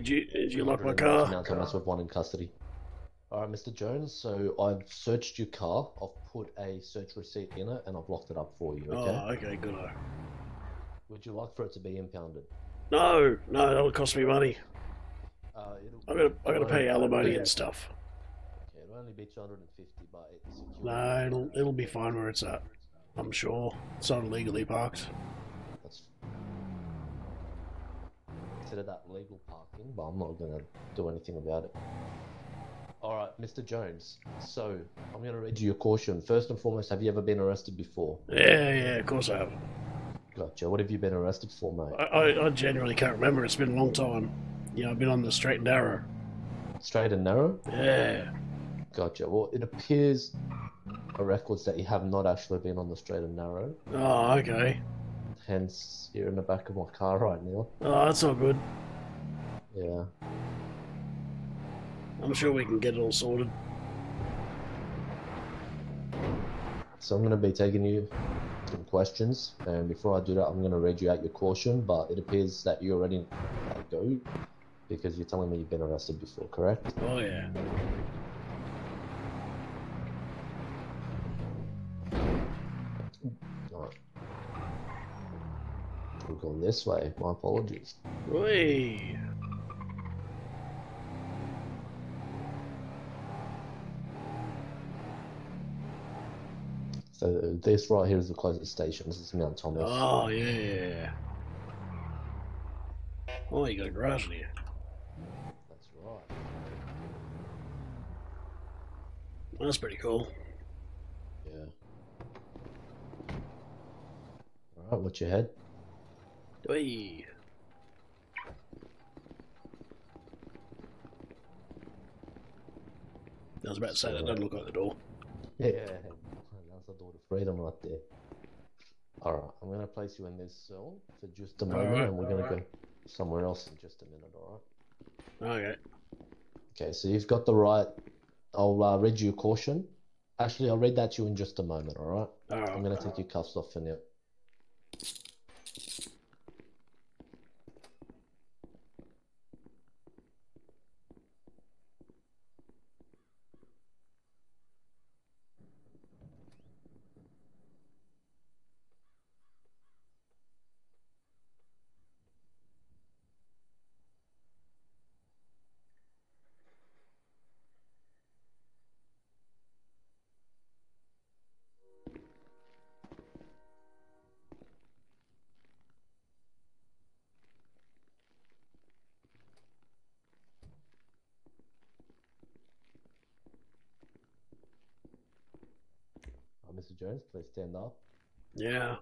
Did you lock my To car? Mount Thomas with one in custody. All right, Mr. Jones. So I've searched your car. I've put a search receipt in it, and I've locked it up for you. Okay. Oh, okay, good. Would you like for it to be impounded? No, no, that'll cost me money. It'll I gotta it'll only pay alimony be and stuff. okay. It'll only be 250, but security No, will it'll be fine where it's at. I'm sure it's not illegally parked. that's consider that legal parking, but I'm not gonna do anything about it. All right, Mr. Jones. So I'm gonna read you your caution. First and foremost, have you ever been arrested before? Yeah, yeah, of course I have. Gotcha. What have you been arrested for, mate? I genuinely can't remember. It's been a long time. Yeah, I've been on the straight and narrow. Straight and narrow? Yeah. Gotcha. Well, it appears on records that you have not actually been on the straight and narrow. Oh, okay. Hence, you're in the back of my car right now. Oh, that's not good. Yeah. I'm sure we can get it all sorted. So I'm going to be taking you some questions, and before I do that, I'm going to read you out your caution. But it appears that you already go because you're telling me you've been arrested before, correct? Oh, yeah. All right. We're going this way. My apologies. Whee! So this right here is the closest station. This is Mount Thomas. Oh, yeah. Oh, you got a garage in here. That's right. That's pretty cool. Yeah. All right. What's your head? Whee! I was about to say that doesn't look like the door. Yeah. That's the door to freedom right there. All right. I'm gonna place you in this cell for just a moment, right, and we're gonna go somewhere else in just a minute. All right. Okay. Okay. So you've got the right. I'll read you a caution. Actually, I'll read that to you in just a moment. All right. I'm gonna take your cuffs off for now. Mr. Jones, please stand up. Yeah.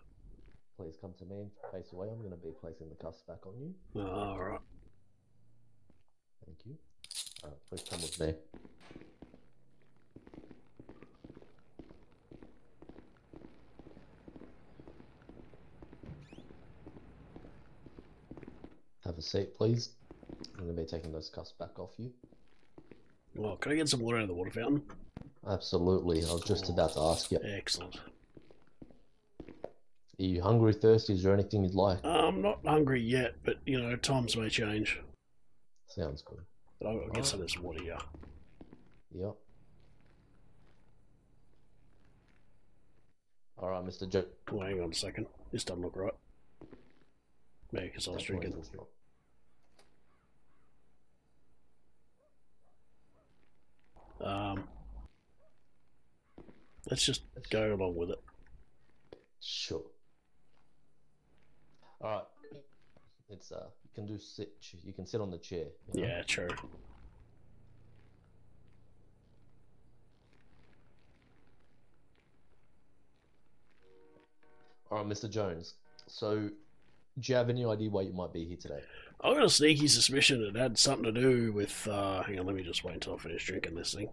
Please come to me and face away. I'm going to be placing the cuffs back on you. All right. Thank you. All right, please come with me. Have a seat, please. I'm going to be taking those cuffs back off you. Well, can I get some water out of the water fountain? Absolutely. I was just about to ask you. Excellent. Are you hungry, thirsty? Is there anything you'd like? I'm not hungry yet, but times may change. Sounds good. But I'll get some of this water here. Yep. All right, Mr. Jones. Oh, hang on a second. This doesn't look right. Maybe because I was drinking. Let's just go along with it. Sure. All right. It's you can do sit. You can sit on the chair. You know? Yeah, true. All right, Mr. Jones. So, do you have any idea why you might be here today? I've got a sneaky suspicion it had something to do with. Hang on, let me just wait until I finish drinking this thing.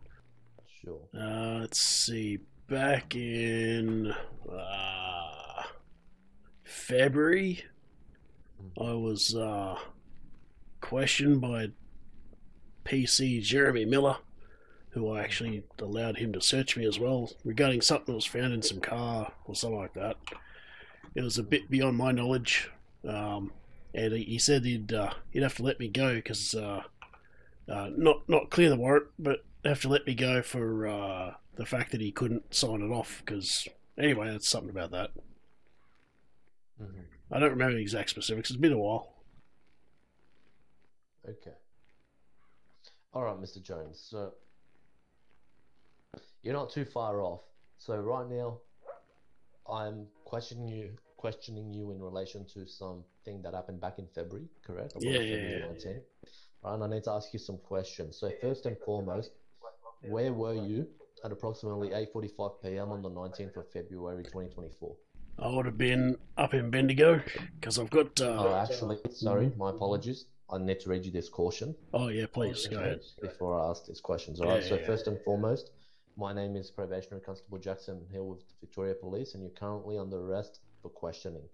Sure. Let's see. Back in February, I was questioned by PC Jeremy Miller, who I actually allowed him to search me as well, regarding something that was found in some car or something like that. It was a bit beyond my knowledge. and he said he'd have to let me go because not clear the warrant, but have to let me go for the fact that he couldn't sign it off. Because anyway, that's something about that. Mm-hmm. I don't remember the exact specifics. It's been a while. Okay. All right, Mr. Jones. So you're not too far off. So right now, I'm questioning you in relation to something that happened back in February, correct? I believe February 19th. Right, and I need to ask you some questions. So first and foremost, where were you at approximately 8:45 p.m. on the 19th of February 2024? I would have been up in Bendigo because I've got. Oh, actually, sorry, my apologies. I need to read you this caution. Oh yeah, please go ahead. Before I ask these questions, all right? So first and foremost, my name is Probationary Constable Jackson Hill with the Victoria Police, and you're currently under arrest for questioning.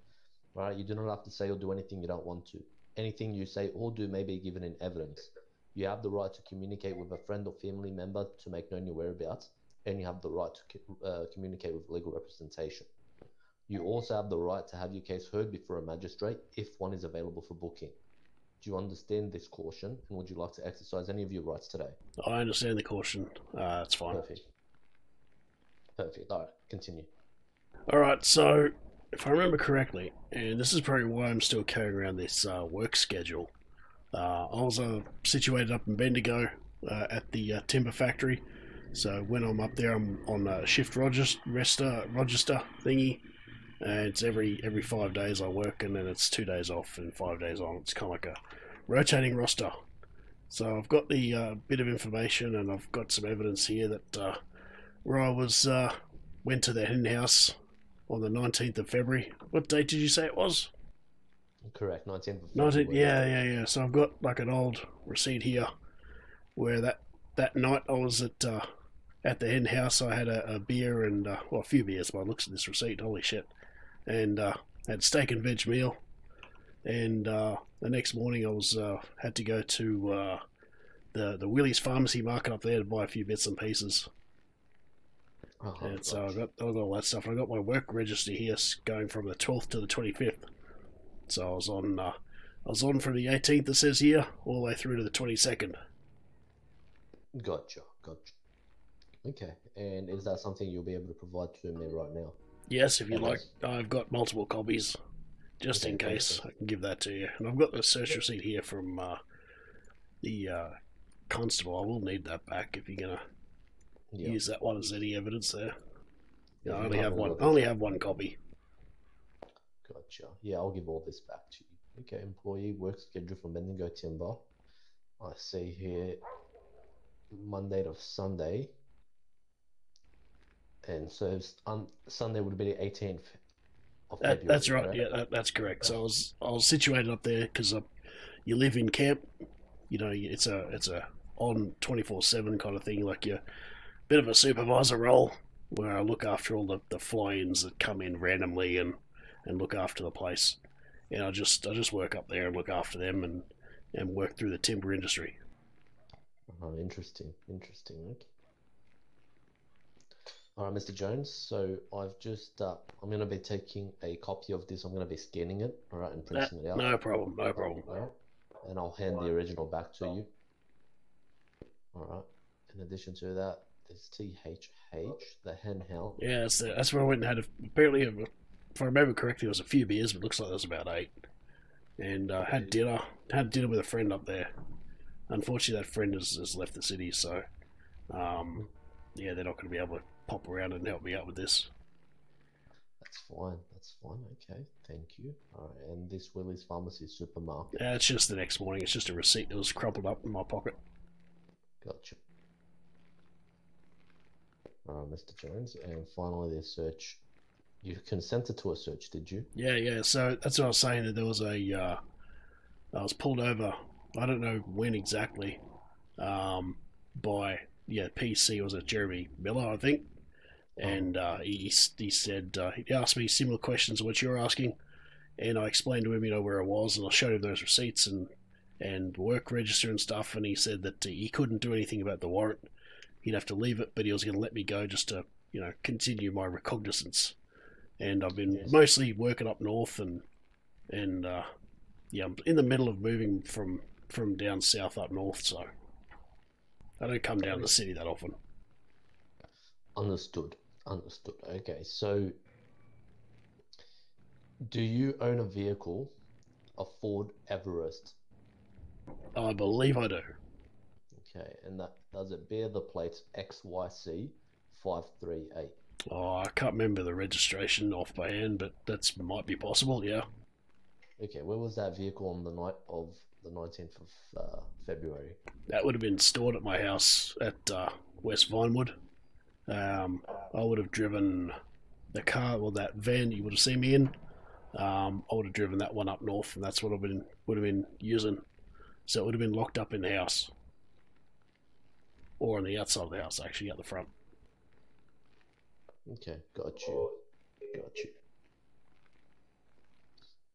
Right? You do not have to say or do anything you don't want to. Anything you say or do may be given in evidence. You have the right to communicate with a friend or family member to make known your whereabouts, and you have the right to communicate with legal representation. You also have the right to have your case heard before a magistrate if one is available for booking. Do you understand this caution, and would you like to exercise any of your rights today? I understand the caution. That's fine. Perfect. Perfect. All right, continue. All right, so if I remember correctly, and this is probably why I'm still carrying around this work schedule, I was situated up in Bendigo at the timber factory. So when I'm up there, I'm on a shift register thingy, and it's every 5 days I work, and then it's 2 days off and 5 days on. It's kind of like a rotating roster. So I've got the bit of information, and I've got some evidence here that where I was went to the hen house on the 19th of February. What date did you say it was? Correct, 19th of February. 19th, yeah. So I've got like an old receipt here where that night I was at the hen house. I had a beer and a few beers by the looks of this receipt. Holy shit! And had steak and veg meal. And the next morning I was had to go to the Willie's Pharmacy Market up there to buy a few bits and pieces. And so I got all that stuff. I got my work register here going from the 12th to the 25th. So I was on from the 18th, it says here, all the way through to the 22nd. Gotcha. Okay, and is that something you'll be able to provide to me right now? Yes, if you like. I've got multiple copies, just in case. I can give that to you. And I've got the search receipt here from the constable. I will need that back if you're going to use that one as any evidence there. Yeah, I only have one copy. Gotcha. Yeah, I'll give all this back to you. Okay, employee work schedule from Bendigo Timber. I see here Monday to Sunday. And so Sunday would be the 18th of February. That's right. Correct? Yeah, that's correct. So I was situated up there because you live in camp. You know, it's a on 24/7 kind of thing. Like you're a bit of a supervisor role where I look after all the fly-ins that come in randomly and look after the place. And I just work up there and look after them and work through the timber industry. Oh, interesting. Okay. All right, Mr. Jones. So I've just I'm going to be taking a copy of this. I'm going to be scanning it, all right, and printing it out. No problem. All right? And I'll hand the original back to you. All right. In addition to that, there's THH, the hen house. Yeah, that's where I went and had apparently, if I remember correctly, it was a few beers, but it looks like there was about 8. And had dinner with a friend up there. Unfortunately, that friend has left the city, so yeah, they're not going to be able to pop around and help me out with this. That's fine. Okay, thank you. All right, and this Willie's Pharmacy Supermarket. Yeah, it's just the next morning. It's just a receipt that was crumpled up in my pocket. Gotcha. All right, Mr. Jones, and finally the search. You consented to a search, did you? Yeah. So that's what I was saying. That there was I was pulled over. I don't know when exactly. By PC, was it Jeremy Miller, I think, and he said he asked me similar questions to what you're asking, and I explained to him where I was, and I showed him those receipts and work register and stuff, and he said that he couldn't do anything about the warrant. He'd have to leave it, but he was going to let me go just to continue my recognizance. And I've been mostly working up north and Yeah, I'm in the middle of moving from down south up north, so I don't come down to the city that often. Understood. Understood. Okay, so do you own a vehicle, a Ford Everest? I believe I do. Okay, and that does it bear the plates XYC 538? Oh, I can't remember the registration off by hand, but that's might be possible. Yeah, Okay, where was that vehicle on the night of the 19th of February? that would have been stored at my house at West Vinewood. I would have driven the car or that van you would have seen me in. I would have driven that one up north, and that's what I would have been using. So it would have been locked up in the house or on the outside of the house, actually, at the front. Okay, got you. Got you.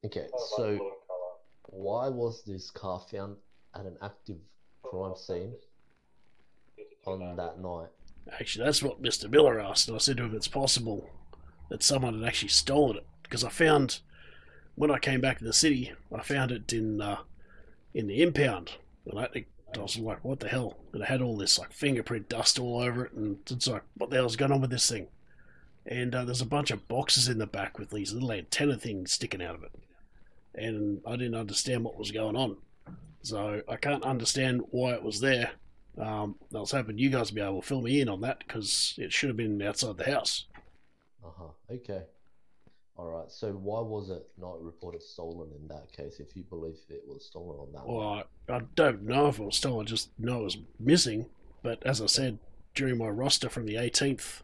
Okay, so why was this car found at an active crime scene on that night? Actually, that's what Mr. Miller asked, and I said to him it's possible that someone had actually stolen it because I found when I came back to the city, I found it in the impound, and I was like, what the hell? And it had all this like fingerprint dust all over it, and it's like, what the hell's going on with this thing? And there's a bunch of boxes in the back with these little antenna things sticking out of it, and I didn't understand what was going on. So I can't understand why it was there. I was hoping you guys would be able to fill me in on that because it should have been outside the house. Uh-huh. Okay. All right. So why was it not reported stolen in that case if you believe it was stolen on that night? Well, I don't know if it was stolen. I just know it was missing. But as I said, during my roster from the 18th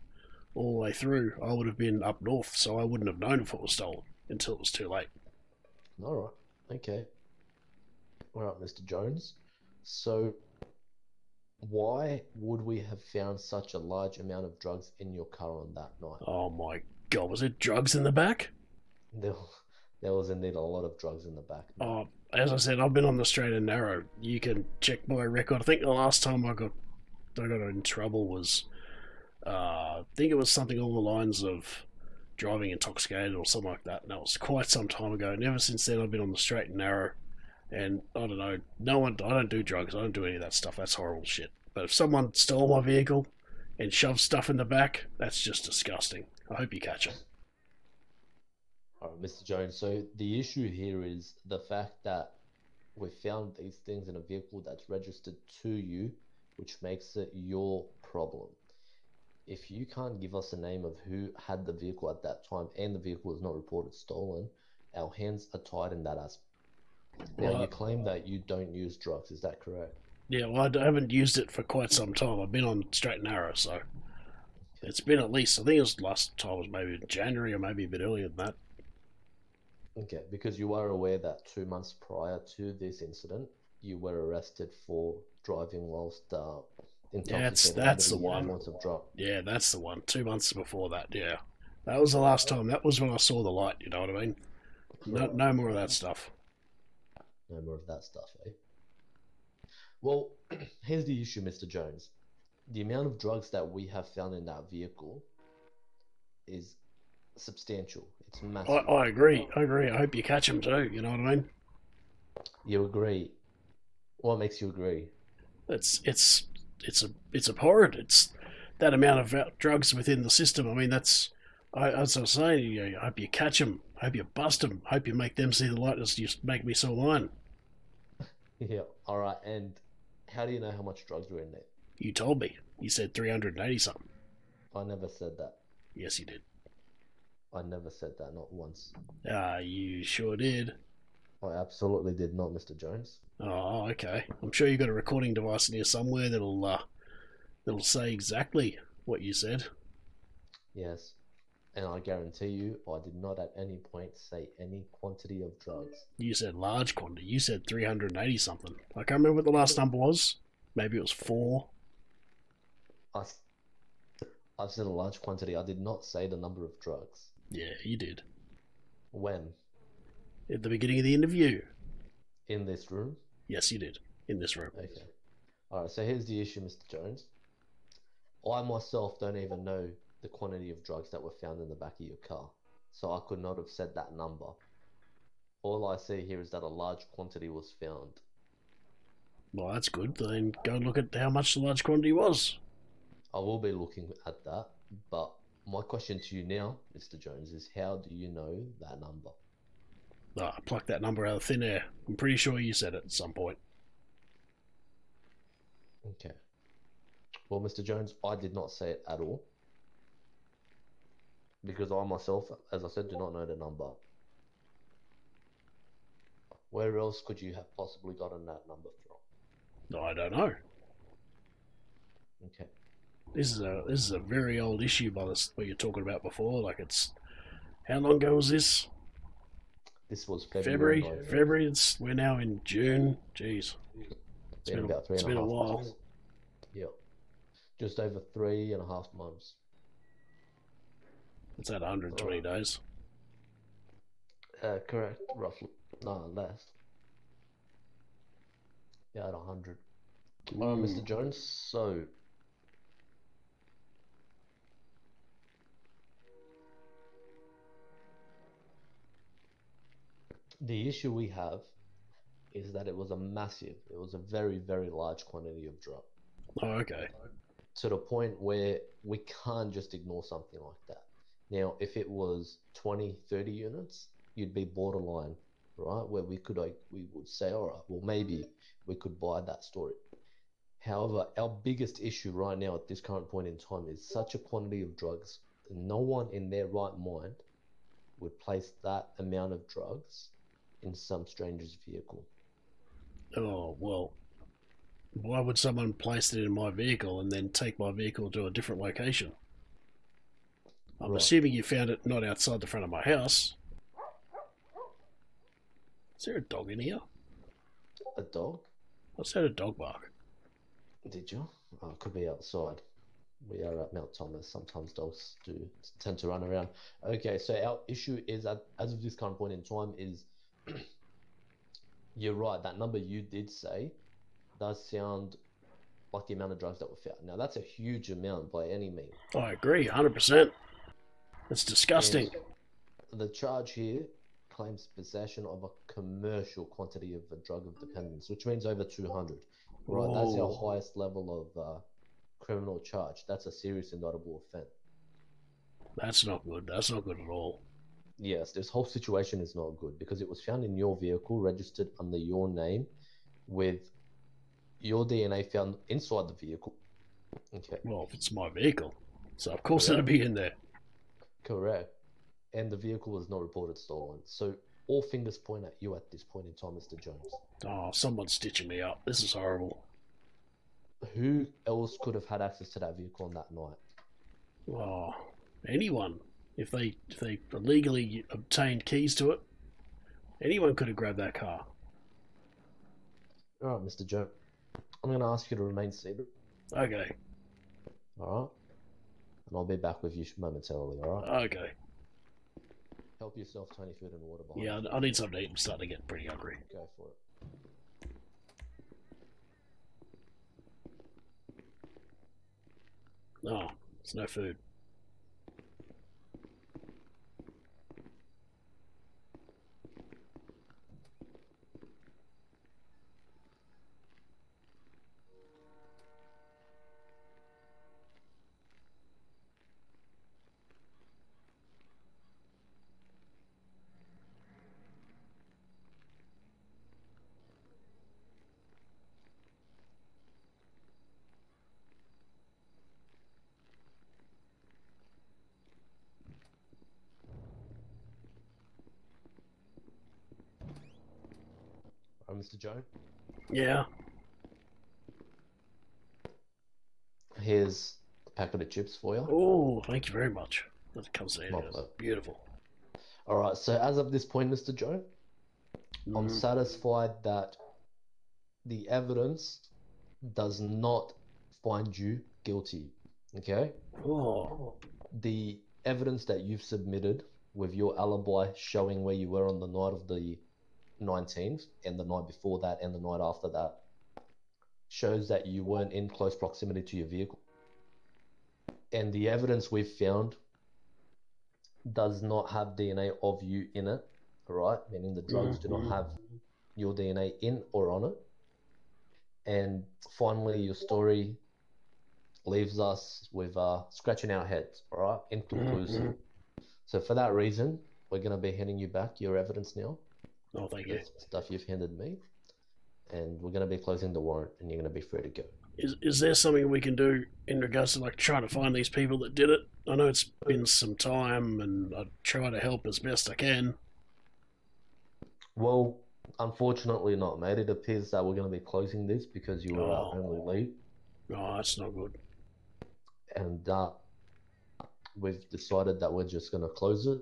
all the way through, I would have been up north, so I wouldn't have known if it was stolen until it was too late. All right. Okay. All right, Mr. Jones. So why would we have found such a large amount of drugs in your car on that night? Oh my god, was it drugs in the back? There, there was indeed a lot of drugs in the back. Oh, as I said, I've been on the straight and narrow. You can check my record. I think the last time I got in trouble was I think it was something along the lines of driving intoxicated or something like that. And that was quite some time ago. And ever since then, I've been on the straight and narrow. And I don't know, no one. I don't do drugs. I don't do any of that stuff. That's horrible shit. But if someone stole my vehicle and shoved stuff in the back, that's just disgusting. I hope you catch them. All right, Mr. Jones. So the issue here is the fact that we found these things in a vehicle that's registered to you, which makes it your problem. If you can't give us a name of who had the vehicle at that time and the vehicle is not reported stolen, our hands are tied in that aspect. Now, you Well, claim that you don't use drugs, is that correct? yeah, well, I haven't used it for quite some time. I've been on straight and narrow, so Okay. it's been at least. I think it was last time was maybe in January or maybe a bit earlier than that. Okay, because you are aware that 2 months prior to this incident, you were arrested for driving whilst Yeah, intoxicated under that's the the one. influence of drug. Yeah, that's the one. 2 months before that, yeah. That was the last time. That was when I saw the light, you know what I mean? No, Right, no more of right. that stuff. No more of that stuff, eh? Well, here's the issue, Mr. Jones. The amount of drugs that we have found in that vehicle is substantial. It's massive. I agree. I agree. I hope you catch him too, you know what I mean? You agree? What makes you agree? It's abhorrent. It's that amount of drugs within the system. I mean, as I was saying, I hope you catch them. I hope you bust them. I hope you make them see the light as you make me see mine. Yeah, all right. And how do you know how much drugs were in there? You told me. You said 380 something. I never said that. Yes, you did. I never said that, not once. You sure did. I absolutely did not, Mr. Jones. Oh, okay. I'm sure you've got a recording device in here somewhere that'll say exactly what you said. Yes. And I guarantee you, I did not at any point say any quantity of drugs. You said large quantity. You said 380 something. I can't remember what the last number was. Maybe it was four. I, I said a large quantity. I did not say the number of drugs. Yeah, you did. When? At the beginning of the interview. In this room? Yes, you did. In this room. Okay. All right, so here's the issue, Mr. Jones. I myself don't even know the quantity of drugs that were found in the back of your car. So I could not have said that number. All I see here is that a large quantity was found. Well, that's good. Then go look at how much the large quantity was. I will be looking at that, but my question to you now, Mr. Jones, is how do you know that number? I plucked that number out of thin air. I'm pretty sure you said it at some point. Okay. Well, Mr. Jones, I did not say it at all because I myself, as I said, do not know the number. Where else could you have possibly gotten that number from? No, I don't know. Okay. This is a very old issue by this what you're talking about before. Like it's how long ago was this? This was February. February. February. We're now in June. Jeez, Been about three it's and a been a half while. months. Yeah. Just over 3.5 months. It's at 120 days. Correct, roughly. No, less. Yeah, at 100. Mr. Jones, so the issue we have is that it was a very, very large quantity of drug. Oh, okay. To the point where we can't just ignore something like that. Now, if it was 20, 30 units, you'd be borderline, right? Where we would say, all right, well, maybe we could buy that story. However, our biggest issue right now at this current point in time is such a quantity of drugs. No one in their right mind would place that amount of drugs in some stranger's vehicle. Oh well. Why would someone place it in my vehicle and then take my vehicle to a different location? I'm Right. assuming you found it not outside the front of my house. Is there a dog in here? A dog? I just heard a dog bark. Did you? Oh, it could be outside. We are at Mount Thomas. Sometimes dogs do tend to run around. Okay, so our issue is, as of this current point in time, is you're right. That number you did say does sound like the amount of drugs that were found. Now, that's a huge amount by any means. I agree, 100%. It's disgusting. And the charge here claims possession of a commercial quantity of a drug of dependence, which means over 200. Right, Whoa. that's our highest level of criminal charge. That's a serious indictable offence. That's not good. That's not good at all. Yes, this whole situation is not good because it was found in your vehicle, registered under your name, with your DNA found inside the vehicle. Okay. Well, if it's my vehicle, so of course it'll be in there. Correct. And the vehicle was not reported stolen. So all fingers point at you at this point in time, Mr. Jones. Oh, someone's stitching me up. This is horrible. Who else could have had access to that vehicle on that night? Oh, anyone. If they illegally obtained keys to it, anyone could have grabbed that car. All right, Mr. Jones. I'm going to ask you to remain seated. Okay. All right. And I'll be back with you momentarily, all right? Okay. Help yourself to any food and water behind Yeah, you. I need something to eat. I'm starting to get pretty hungry. Go for it. Oh, there's no food. All right, Mr. Jones. Yeah. Here's a packet of chips for you. Oh, thank you very much. That comes in. Lovely. Beautiful. All right, so as of this point, Mr. Jones, I'm satisfied that the evidence does not find you guilty. Okay? Oh. The evidence that you've submitted with your alibi showing where you were on the night of the 19th and the night before that and the night after that shows that you weren't in close proximity to your vehicle. And the evidence we've found does not have DNA of you in it, right? Meaning the drugs do not have your DNA in or on it. And finally, your story leaves us with scratching our heads, all right? Inconclusive. So for that reason, we're going to be handing you back your evidence now. Oh, thank you. The stuff you've handed me. And we're going to be closing the warrant, and you're going to be free to go. Is there something we can do in regards to like trying to find these people that did it? I know it's been some time, and I try to help as best I can. Well, unfortunately not, mate. It appears that we're going to be closing this because you were only late. Oh, that's not good. And we've decided that we're just going to close it,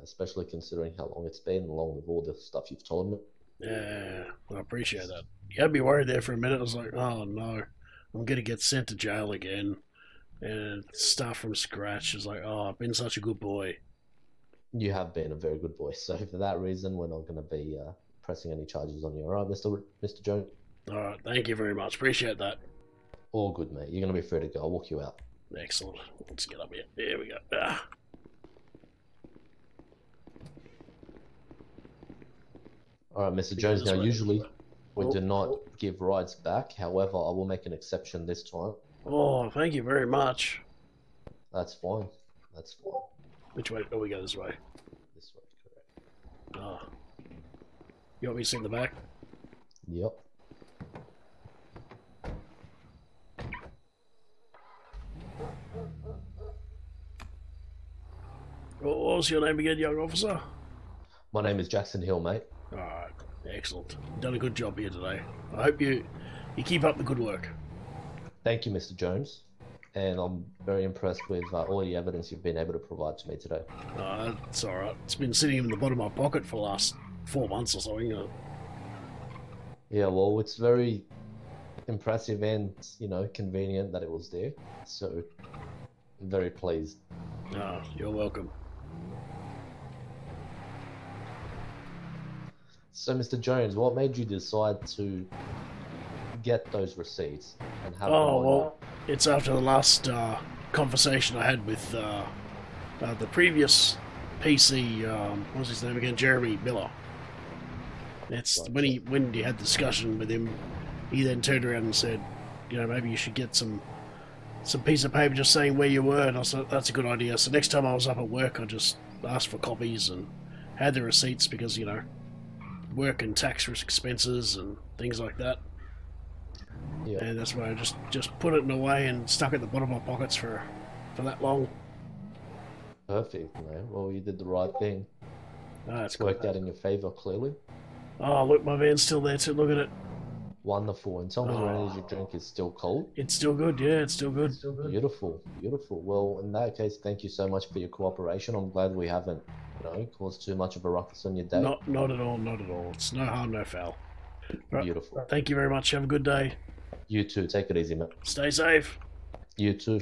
especially considering how long it's been, along with all the stuff you've told me. Yeah, I appreciate that. You had me worried there for a minute. I was like, oh no, I'm going to get sent to jail again. And start from scratch. It's like, oh, I've been such a good boy. You have been a very good boy. So for that reason, we're not going to be pressing any charges on you. All right, Mr. Jones? All right, thank you very much. Appreciate that. All good, mate. You're going to be free to go. I'll walk you out. Excellent. Let's get up here. There we go. Ah. All right, Mr. Jones. Now, usually we do not give rides back. However, I will make an exception this time. Oh, thank you very much. That's fine. That's fine. Which way? Oh, we go this way. This way, correct. Oh. You want me to sit in the back? Yep. What was your name again, young officer? My name is Jackson Hill, mate. Alright, excellent. You've done a good job here today. I hope you keep up the good work. Thank you, Mr. Jones. And I'm very impressed with all the evidence you've been able to provide to me today. It's alright. It's been sitting in the bottom of my pocket for the last 4 months or something. Yeah, well, it's very impressive and, convenient that it was there. So, I'm very pleased. You're welcome. So, Mr. Jones, what made you decide to get those receipts and have it's after the last conversation I had with the previous PC, what was his name again? Jeremy Miller. That's when you had the discussion with him, he then turned around and said, maybe you should get some piece of paper just saying where you were, and I said, that's a good idea. So next time I was up at work, I just asked for copies and had the receipts because, work and tax expenses and things like that. Yeah. And that's why I just put it in a way and stuck it at the bottom of my pockets for that long. Perfect, man. Well, you did the right thing. It's worked out in your favour, clearly. Oh, look, my van's still there too. Look at it. Wonderful. And tell me your energy drink is still cold? It's still good, yeah, it's still good. Beautiful, beautiful. Well, in that case, thank you so much for your cooperation. I'm glad we haven't, caused too much of a ruckus on your day. Not at all, not at all. It's no harm, no foul. Right. Beautiful. Thank you very much. Have a good day. You too. Take it easy, mate. Stay safe. You too.